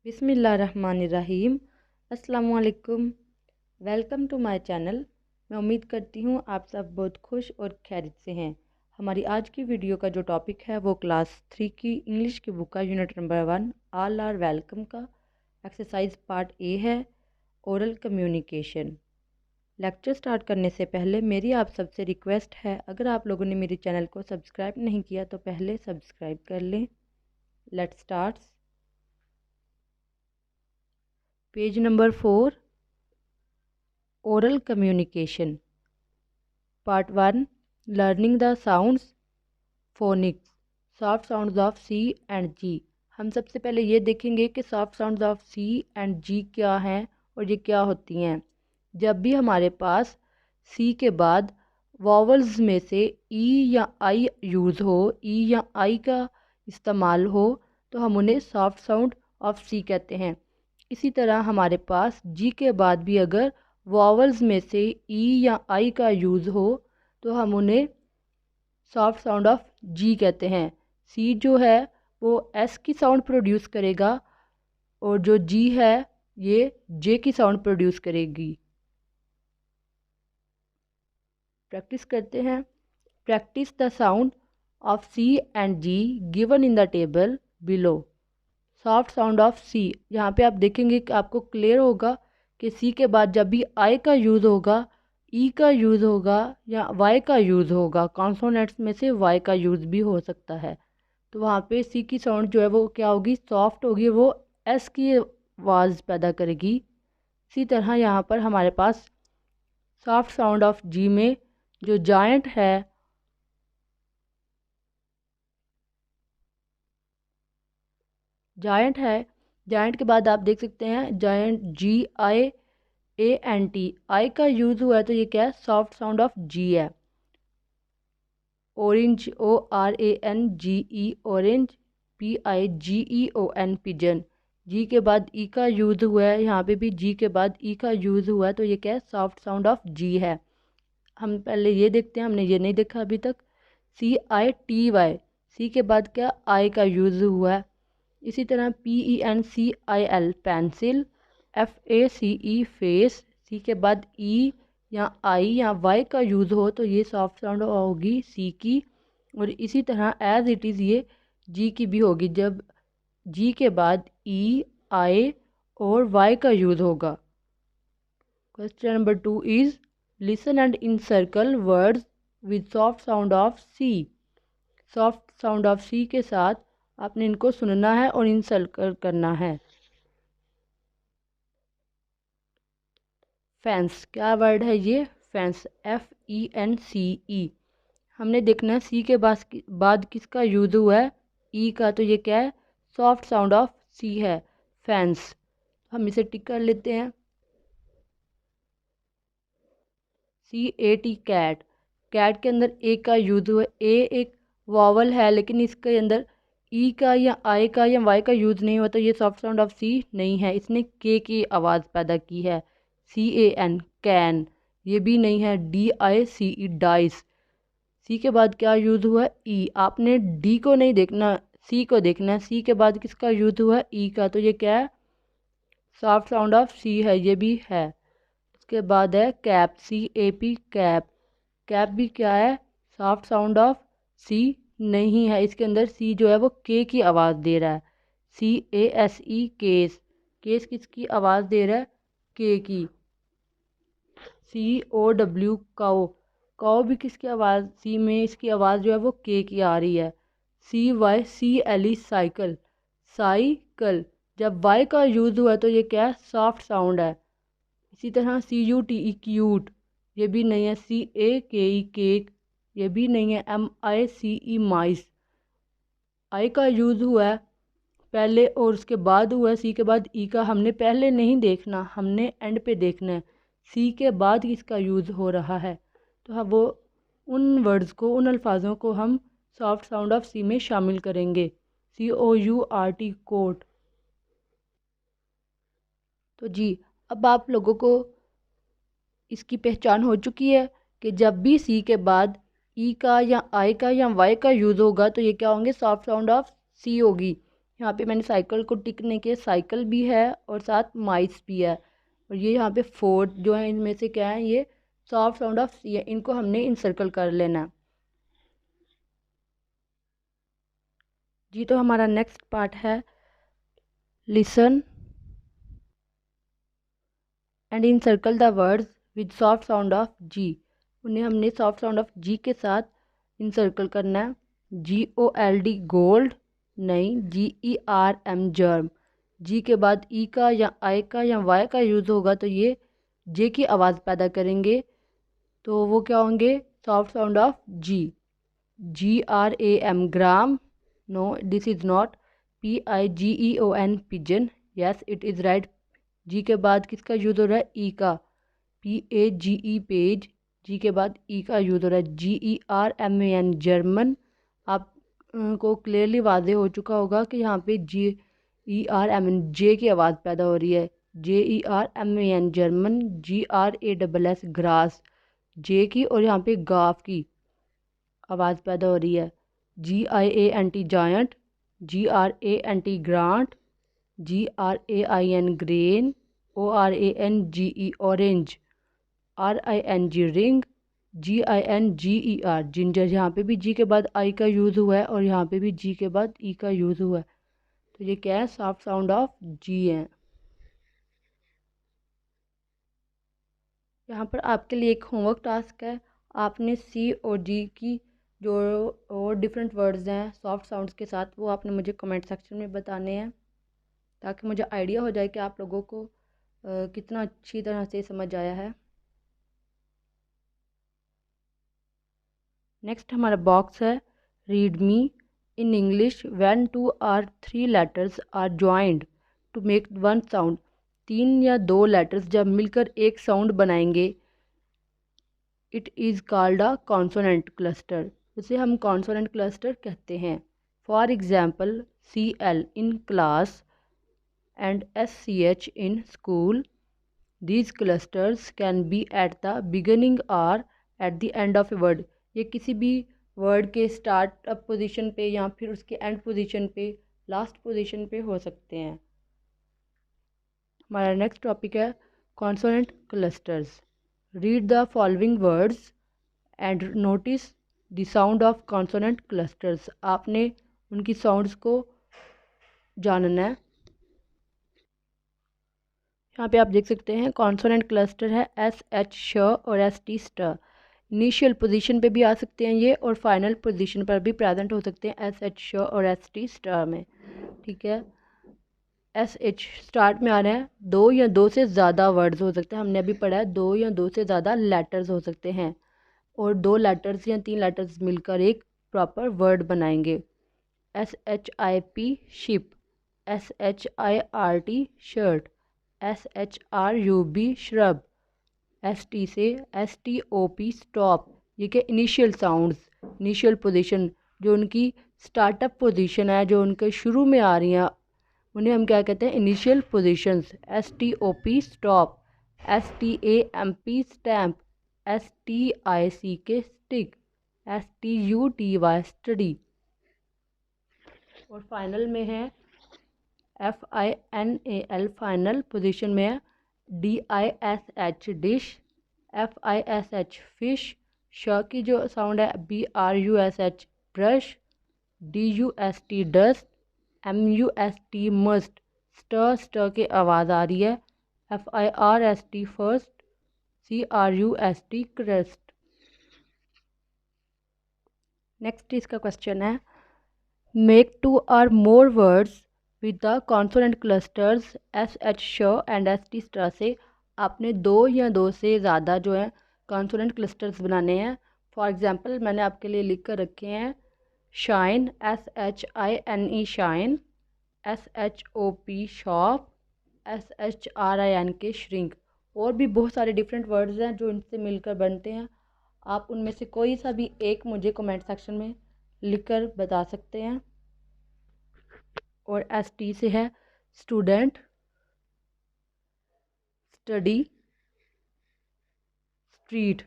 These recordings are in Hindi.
बिस्मिल्लाहिर्रहमानिर्रहीम। अस्सलामुअलैकुम। Welcome to my channel. मैं उम्मीद करती हूँ आप सब बहुत खुश और खैरियत से हैं। हमारी आज की वीडियो का जो टॉपिक है वो क्लास 3 की इंग्लिश की बुक का unit number 1 all are welcome का एक्सरसाइज पार्ट ए है, ओरल कम्युनिकेशन। लेक्चर स्टार्ट करने से पहले मेरी आप सबसे रिक्वेस्ट है, अगर आप लोगों ने मेरे चैनल को सब्सक्राइब नहीं किया तो पहले सब्सक्राइब कर लें। Let's start. Page number 4, oral communication part 1, learning the sounds phonics soft sounds of C and G. हम सबसे पहले ये देखेंगे कि soft sounds of C and G क्या हैं और ये क्या होती हैं। जब भी हमारे पास सी के बाद वॉवल्स में से ई या आई यूज़ हो, ई या आई का इस्तेमाल हो, तो हम उन्हें सॉफ्ट साउंड ऑफ सी कहते हैं। इसी तरह हमारे पास जी के बाद भी अगर वॉवल्स में से ई या आई का यूज़ हो तो हम उन्हें सॉफ्ट साउंड ऑफ जी कहते हैं। सी जो है वो एस की साउंड प्रोड्यूस करेगा और जो जी है ये जे की साउंड प्रोड्यूस करेगी। प्रैक्टिस करते हैं। Practice the sound of C and G given in the table below. Soft sound of C, यहाँ पे आप देखेंगे कि आपको क्लियर होगा कि सी के बाद जब भी आई का यूज़ होगा, ई का यूज़ होगा या वाई का यूज़ होगा, कॉन्सोनेंट्स में से वाई का यूज़ भी हो सकता है, तो वहाँ पे सी की साउंड जो है वो क्या होगी, सॉफ्ट होगी, वो एस की आवाज़ पैदा करेगी। इसी तरह यहाँ पर हमारे पास सॉफ्ट साउंड ऑफ जी में जो जायंट है, जायंट के बाद आप देख सकते हैं giant ji I A N T, आई का यूज़ हुआ है तो ये क्या है, सॉफ्ट साउंड ऑफ जी है। Orange O R A N G E orange, P I G E O N pigeon, G के बाद ई का यूज़ हुआ है, यहाँ पे भी जी के बाद ई का यूज़ हुआ है तो ये क्या है, सॉफ्ट साउंड ऑफ जी है। हम पहले ये देखते हैं, हमने ये नहीं देखा अभी तक। सी आई टी वाई, सी के बाद क्या आई का यूज़ हुआ है। इसी तरह P E N C I L pencil, F A C E face, C के बाद ई या आई या वाई का यूज़ हो तो ये सॉफ्ट साउंड होगी सी की। और इसी तरह एज इट इज़ ये जी की भी होगी जब जी के बाद ई आई और वाई का यूज़ होगा। Question number 2 is listen and encircle words with soft sound of C. Soft sound of C के साथ आपने इनको सुनना है और इनसर्कल करना है। फेंस, क्या वर्ड है ये, fence, F E N C E. हमने देखना है सी के बाद किसका यूज़ हुआ है, ई का, तो ये क्या है, सॉफ्ट साउंड ऑफ सी है, फेंस। हम इसे टिक कर लेते हैं। सी ए टी कैट, कैट के अंदर ए का यूज़ हुआ है, ए एक वॉवल है लेकिन इसके अंदर ई का या आई का या वाई का यूज़ नहीं हुआ तो ये सॉफ्ट साउंड ऑफ सी नहीं है, इसने के की आवाज़ पैदा की है। सी ए एन कैन, ये भी नहीं है। D I C E dice, सी के बाद क्या यूज़ हुआ है, ई। आपने डी को नहीं देखना, सी को देखना है। सी के बाद किसका यूज़ हुआ है, ई का, तो ये क्या है, सॉफ्ट साउंड ऑफ सी है, ये भी है। उसके बाद है cap, C A P cap, cap भी क्या है, सॉफ्ट साउंड ऑफ सी नहीं है, इसके अंदर सी जो है वो के की आवाज़ दे रहा है। C A S E case, case किसकी आवाज़ दे रहा है, के की। सी ओ डब्ल्यू काओ, काओ भी किसकी आवाज़, सी में इसकी आवाज़ जो है वो के की आ रही है। C Y C L E cycle, cycle, जब वाई का यूज़ हुआ है तो ये क्या है, सॉफ्ट साउंड है। इसी तरह सी यू टी ई क्यूट, ये भी नहीं है। सी ए के ई केक, ये भी नहीं है। एम आई सी ई माइस, आई का यूज़ हुआ है पहले और उसके बाद हुआ है, सी के बाद ई का हमने पहले नहीं देखना, हमने एंड पे देखना है सी के बाद इसका यूज़ हो रहा है, तो हाँ वो उन वर्ड्स को, उन अल्फाजों को हम सॉफ्ट साउंड ऑफ सी में शामिल करेंगे। सी ओ यू आर टी कोट। तो जी अब आप लोगों को इसकी पहचान हो चुकी है कि जब भी सी के बाद ई का या आई का या वाई का यूज़ होगा तो ये क्या होंगे, सॉफ्ट साउंड ऑफ सी होगी। यहाँ पे मैंने साइकिल को टिक नहीं किया, साइकिल भी है और साथ माइस भी है। और ये यहाँ पे फोर्थ जो है इनमें से क्या है, ये सॉफ्ट साउंड ऑफ सी है, इनको हमने इनसर्कल कर लेना है। जी तो हमारा नेक्स्ट पार्ट है listen and encircle the words with soft sound of G. उन्हें हमने सॉफ्ट साउंड ऑफ जी के साथ इनसर्कल करना है। GOLD गोल्ड नहीं, GERM जर्म। जी के बाद ई का या आई का या वाई का यूज़ होगा तो ये जे की आवाज़ पैदा करेंगे, तो वो क्या होंगे, soft sound of G. GRAM gram, no this is not. PIGEON pigeon, yes it is right. G के बाद किसका यूज़ हो रहा है, ई का। PAGE पेज, जी के बाद ई का यूज़ हो रहा है। GERMAN German. आप को क्लियरली वादे हो चुका होगा कि यहाँ पे GERMAN जे की आवाज़ पैदा हो रही है। GERMAN German. GRASS ग्रास, जे की और यहाँ पे गाफ की आवाज़ पैदा हो रही है। GIANT giant. GRANT grant. GRAIN grain. ORANGE orange. RING ring. GINGER ginger. यहाँ पे भी जी के बाद आई का यूज़ हुआ है और यहाँ पे भी जी के बाद ई का यूज़ हुआ है, तो ये क्या है, सॉफ्ट साउंड ऑफ जी है। यहाँ पर आपके लिए एक होमवर्क टास्क है, आपने सी और जी की जो और डिफरेंट वर्ड्स हैं सॉफ्ट साउंड्स के साथ, वो आपने मुझे कमेंट सेक्शन में बताने हैं, ताकि मुझे आइडिया हो जाए कि आप लोगों को कितना अच्छी तरह से समझ आया है। नेक्स्ट हमारा बॉक्स है read me in English when 2 or 3 letters are joined to make one sound. 3 या 2 लेटर्स जब मिलकर एक साउंड बनाएंगे, it is called a consonant cluster, उसे हम कॉन्सोनेंट क्लस्टर कहते हैं। For example CL in class and SCH in school. These clusters can be at the beginning or at the end of a word। ये किसी भी वर्ड के स्टार्ट अप पोजीशन पे या फिर उसके एंड पोजीशन पे, लास्ट पोजीशन पे हो सकते हैं। हमारा नेक्स्ट टॉपिक है consonant clusters. Read the following words and notice the sound of consonant clusters. आपने उनकी साउंड्स को जानना है। यहाँ पे आप देख सकते हैं कॉन्सोनेंट क्लस्टर है SH श और ST स्ट। इनिशियल पोजीशन पे भी आ सकते हैं ये और फाइनल पोजीशन पर भी प्रेजेंट हो सकते हैं SH श और ST स्टार में। ठीक है, SH स्टार्ट में आ रहे हैं, 2 या 2 से ज़्यादा वर्ड्स हो सकते हैं। हमने अभी पढ़ा है 2 या 2 से ज़्यादा लेटर्स हो सकते हैं और 2 लेटर्स या 3 लेटर्स मिलकर एक प्रॉपर वर्ड बनाएंगे। SHIP ship. SHIRT shirt. SHRUB shrub. ST से STOP स्टॉप। ये क्या इनिशियल साउंड्स, इनिशियल पोजीशन, जो उनकी स्टार्टअप पोजीशन है, जो उनके शुरू में आ रही हैं, उन्हें हम क्या कहते हैं, initial positions. STOP stop. STAMP stamp. STICK stick. STUTY study. और फाइनल में है FINAL फाइनल पोजीशन में है। DISH dish. FISH fish. श की जो साउंड है BRUSH brush. DUST dust. MUST must. स्ट की आवाज़ आ रही है। FIRST first. CRUST crust. Next इसका क्वेश्चन है make 2 or more words with the consonant clusters SH श एंड ST स्टार से आपने 2 या 2 से ज़्यादा जो है कॉन्सोनेंट क्लस्टर्स बनाने हैं। फॉर एग्जांपल मैंने आपके लिए लिख कर रखे हैं shine SHINE shine. SHOP shop. SHRINK shrink. और भी बहुत सारे डिफरेंट वर्ड्स हैं जो इनसे मिलकर बनते हैं। आप उनमें से कोई सा भी एक मुझे कमेंट सेक्शन में लिखकर बता सकते हैं। और ST से है स्टूडेंट, स्टडी, स्ट्रीट।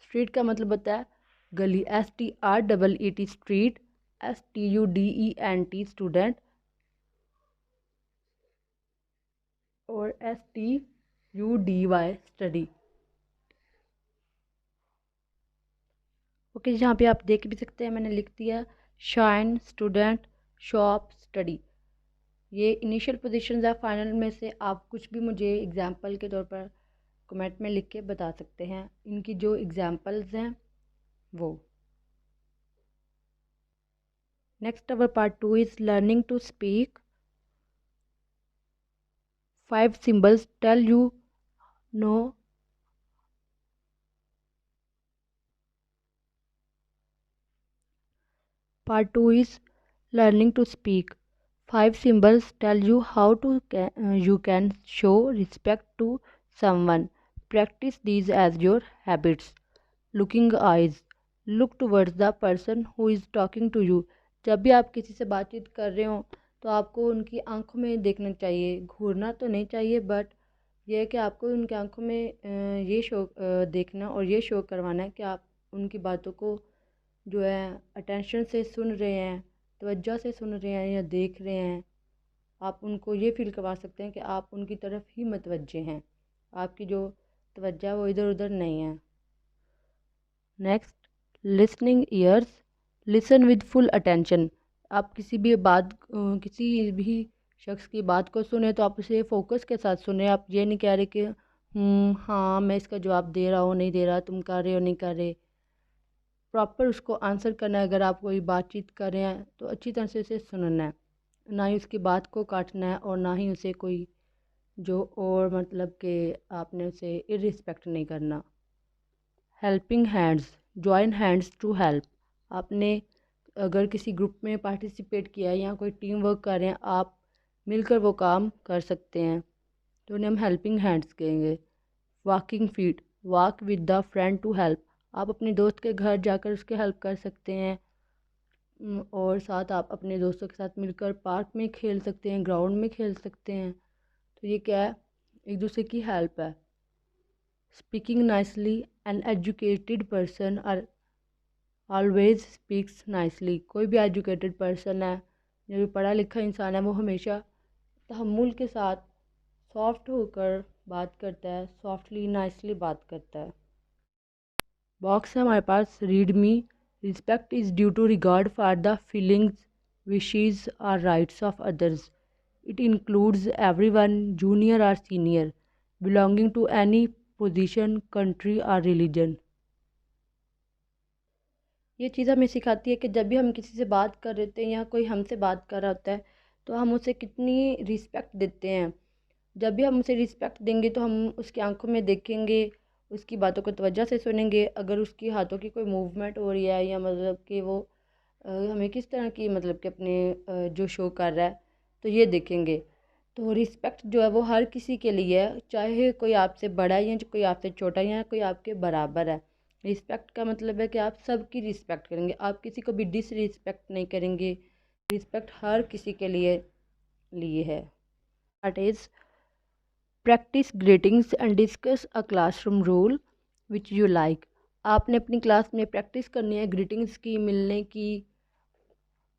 स्ट्रीट का मतलब होता है गली। STREET street. STUDENT student. और STUDY स्टडी। ओके, यहाँ पे आप देख भी सकते हैं, मैंने लिख दिया शाइन, स्टूडेंट, शॉप, स्टडी। ये इनिशियल पोजीशंस है। फाइनल में से आप कुछ भी मुझे एग्जांपल के तौर पर कमेंट में लिख के बता सकते हैं इनकी जो एग्जांपल्स हैं वो। Next our part 2 is learning to speak. 5 symbols tell you no. Part 2 is learning to speak. 5 symbols tell you how you can show respect to someone. Practice these as your habits. Looking eyes. Look towards the person who is talking to you. जब भी आप किसी से बातचीत कर रहे हो तो आपको उनकी आंखों में देखना चाहिए, घूरना तो नहीं चाहिए, बट ये है कि आपको उनकी आंखों में ये शो देखना और ये शो करवाना है कि आप उनकी बातों को जो है अटेंशन से सुन रहे हैं, तवज्जो से सुन रहे हैं या देख रहे हैं। आप उनको ये फील करवा सकते हैं कि आप उनकी तरफ ही मुतवज्जे हैं, आपकी जो तवज्जो है वो इधर उधर नहीं है। Next, listening years. Listen with full attention. आप किसी भी शख्स की बात को सुने तो आप उसे फोकस के साथ सुने। आप ये नहीं कह रहे कि हाँ मैं इसका जवाब दे रहा हूँ, नहीं दे रहा, तुम कर रहे हो, नहीं कर रहे। प्रॉपर उसको आंसर करना है। अगर आप कोई बातचीत कर रहे हैं तो अच्छी तरह से उसे सुनना है, ना ही उसकी बात को काटना है और ना ही उसे कोई जो और मतलब कि आपने उसे इररिस्पेक्ट नहीं करना। Helping hands. Join hands to help. आपने अगर किसी ग्रुप में पार्टिसिपेट किया है या कोई टीम वर्क कर रहे हैं, आप मिलकर वो काम कर सकते हैं तो उन्हें हम हेल्पिंग हैंड्स कहेंगे। Walking feet. Walk with the friend to help. आप अपने दोस्त के घर जाकर उसके हेल्प कर सकते हैं और साथ आप अपने दोस्तों के साथ मिलकर पार्क में खेल सकते हैं, ग्राउंड में खेल सकते हैं। तो ये क्या है, एक दूसरे की हेल्प है। Speaking nicely. An educated person are always speaks nicely. कोई भी एजुकेटेड पर्सन है, जो भी पढ़ा लिखा इंसान है, वो हमेशा तहम्मुल के साथ सॉफ्ट होकर बात करता है, सॉफ्टली नाइसली बात करता है। बॉक्स है हमारे पास, read me. Respect is due to regard for the feelings, wishes और rights of others. It includes everyone, junior और senior, belonging to any position, country और रिलीजन। ये चीज़ हमें सिखाती है कि जब भी हम किसी से बात कर रहे होते हैं या कोई हमसे बात कर रहा होता है तो हम उसे कितनी रिस्पेक्ट देते हैं। जब भी हम उसे रिस्पेक्ट देंगे तो हम उसकी आंखों में देखेंगे, उसकी बातों को तवज्जो से सुनेंगे। अगर उसकी हाथों की कोई मूवमेंट हो रही है या मतलब कि वो हमें किस तरह की मतलब कि अपने जो शो कर रहा है तो ये देखेंगे। तो रिस्पेक्ट जो है वो हर किसी के लिए है, चाहे कोई आपसे बड़ा है या कोई आपसे छोटा है या कोई आपके बराबर है। रिस्पेक्ट का मतलब है कि आप सबकी रिस्पेक्ट करेंगे, आप किसी को भी डिसरिस्पेक्ट नहीं करेंगे। रिस्पेक्ट हर किसी के लिए है। That is practice greetings and discuss a classroom rule which you like. आपने अपनी क्लास में प्रैक्टिस करनी है ग्रीटिंग्स की, मिलने की,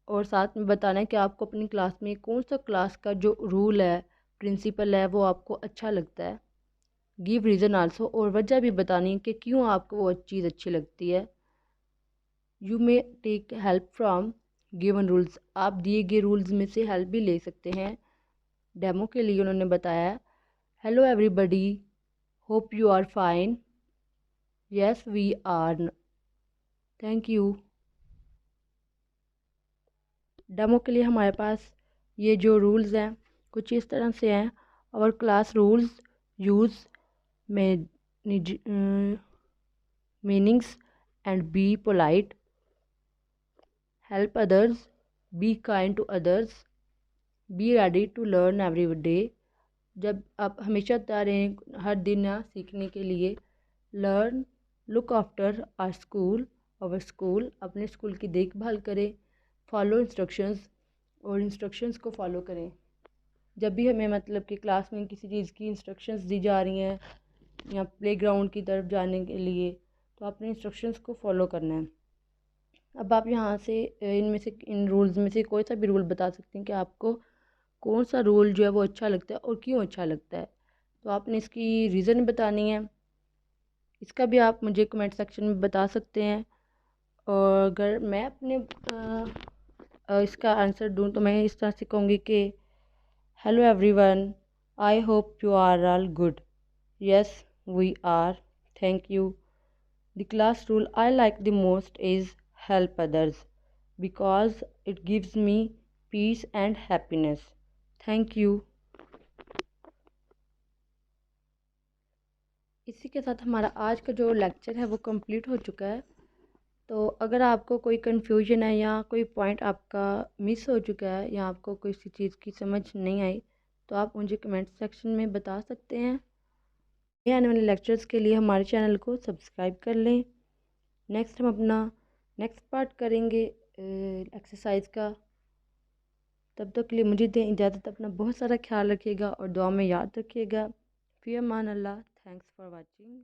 और साथ में बताना है कि आपको अपनी क्लास में कौन सा क्लास का जो रूल है, प्रिंसिपल है, वो आपको अच्छा लगता है। गिव रीज़न आल्सो, और वजह भी बतानी है कि क्यों आपको वो चीज़ अच्छी लगती है। You may take help from given rules. आप दिए गए रूल्स में से हेल्प भी ले सकते हैं। डेमो के लिए उन्होंने बताया, hello everybody, hope you are fine, yes we are, thank you. Demo के लिए हमारे पास ये जो रूल्स हैं कुछ इस तरह से हैं। Our class rules use meanings and be polite, help others, be kind to others, be ready to learn every day. जब आप हमेशा तैयार रहें हर दिन सीखने के लिए। Learn, look after our school, अपने स्कूल की देखभाल करें। फॉलो इंस्ट्रक्शंस, और इंस्ट्रक्शंस को फॉलो करें। जब भी हमें मतलब कि क्लास में किसी चीज़ की इंस्ट्रक्शंस दी जा रही हैं या प्लेग्राउंड की तरफ जाने के लिए तो आपने इंस्ट्रक्शंस को फॉलो करना है। अब आप यहाँ से इन रूल्स में से कोई सा भी रूल बता सकते हैं कि आपको कौन सा रोल जो है वो अच्छा लगता है और क्यों अच्छा लगता है। तो आपने इसकी रीज़न बतानी है। इसका भी आप मुझे कमेंट सेक्शन में बता सकते हैं। और अगर मैं अपने इसका आंसर दूँ तो मैं इस तरह से कहूँगी कि hello everyone, I hope you are all good. Yes we are, thank you. The class rule I like the most is help others because it gives me peace and happiness. Thank you. इसी के साथ हमारा आज का जो लेक्चर है वो कंप्लीट हो चुका है। तो अगर आपको कोई कन्फ्यूजन है या कोई पॉइंट आपका मिस हो चुका है या आपको किसी चीज़ की समझ नहीं आई तो आप मुझे कमेंट सेक्शन में बता सकते हैं। नए आने वाले लेक्चर्स के लिए हमारे चैनल को सब्सक्राइब कर लें। नेक्स्ट हम अपना नेक्स्ट पार्ट करेंगे एक्सरसाइज का। तब तक के लिए मुझे दें इजाज़त। अपना बहुत सारा ख्याल रखिएगा और दुआ में याद रखिएगा। फ़ी अमान अल्लाह। Thanks for watching.